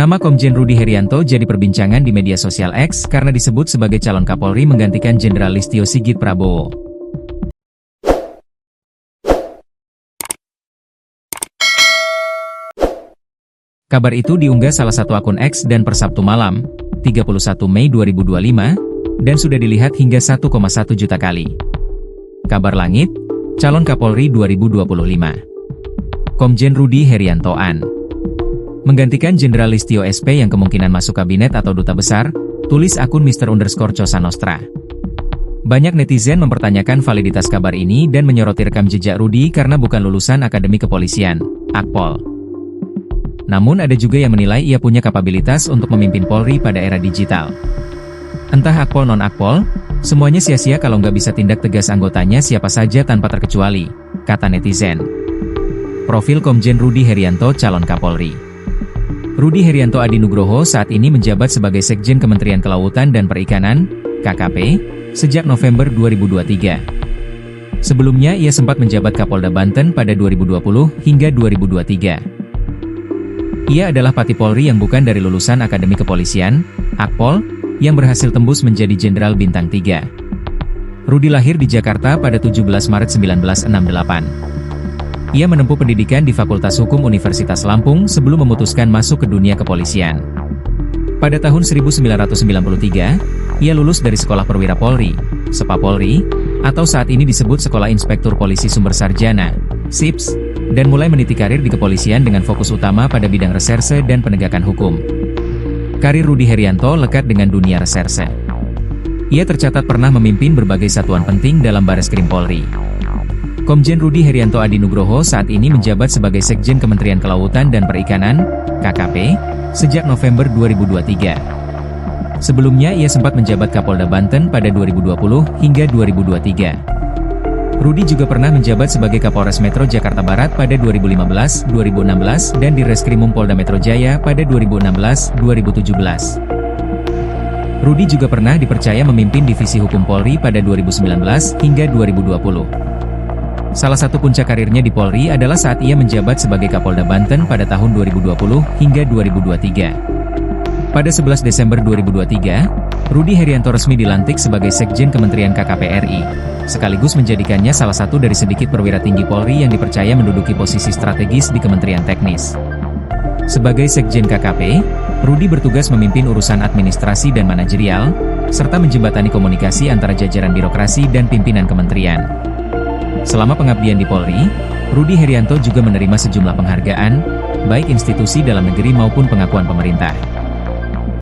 Nama Komjen Rudi Herianto jadi perbincangan di media sosial X karena disebut sebagai calon Kapolri menggantikan Jenderal Listio Sigit Prabowo. Kabar itu diunggah salah satu akun X dan per Sabtu malam, 31 Mei 2025, dan sudah dilihat hingga 1,1 juta kali. Kabar langit, calon Kapolri 2025. Komjen Rudi Heriantoan menggantikan Jenderal Listio SP yang kemungkinan masuk kabinet atau duta besar, tulis akun Mr_Cosa Nostra. Banyak netizen mempertanyakan validitas kabar ini dan menyoroti rekam jejak Rudi karena bukan lulusan Akademi Kepolisian, Akpol. Namun ada juga yang menilai ia punya kapabilitas untuk memimpin Polri pada era digital. Entah Akpol non-Akpol, semuanya sia-sia kalau nggak bisa tindak tegas anggotanya siapa saja tanpa terkecuali, kata netizen. Profil Komjen Rudi Herianto calon Kapolri. Rudi Herianto Adinugroho saat ini menjabat sebagai Sekjen Kementerian Kelautan dan Perikanan, KKP, sejak November 2023. Sebelumnya ia sempat menjabat Kapolda Banten pada 2020 hingga 2023. Ia adalah Pati Polri yang bukan dari lulusan Akademi Kepolisian, Akpol, yang berhasil tembus menjadi Jenderal Bintang 3. Rudi lahir di Jakarta pada 17 Maret 1968. Ia menempuh pendidikan di Fakultas Hukum Universitas Lampung sebelum memutuskan masuk ke dunia kepolisian. Pada tahun 1993, ia lulus dari Sekolah Perwira Polri, Sepa Polri, atau saat ini disebut Sekolah Inspektur Polisi Sumber Sarjana, SIPS, dan mulai meniti karir di kepolisian dengan fokus utama pada bidang reserse dan penegakan hukum. Karir Rudi Herianto lekat dengan dunia reserse. Ia tercatat pernah memimpin berbagai satuan penting dalam Bareskrim Polri. Komjen Rudi Herianto Adinugroho saat ini menjabat sebagai Sekjen Kementerian Kelautan dan Perikanan, KKP, sejak November 2023. Sebelumnya ia sempat menjabat Kapolda Banten pada 2020 hingga 2023. Rudi juga pernah menjabat sebagai Kapolres Metro Jakarta Barat pada 2015, 2016, dan di Reskrimum Polda Metro Jaya pada 2016-2017. Rudi juga pernah dipercaya memimpin Divisi Hukum Polri pada 2019 hingga 2020. Salah satu puncak karirnya di Polri adalah saat ia menjabat sebagai Kapolda Banten pada tahun 2020 hingga 2023. Pada 11 Desember 2023, Rudi Herianto resmi dilantik sebagai Sekjen Kementerian KKP RI, sekaligus menjadikannya salah satu dari sedikit perwira tinggi Polri yang dipercaya menduduki posisi strategis di Kementerian Teknis. Sebagai Sekjen KKP, Rudi bertugas memimpin urusan administrasi dan manajerial, serta menjembatani komunikasi antara jajaran birokrasi dan pimpinan kementerian. Selama pengabdian di Polri, Rudi Herianto juga menerima sejumlah penghargaan, baik institusi dalam negeri maupun pengakuan pemerintah.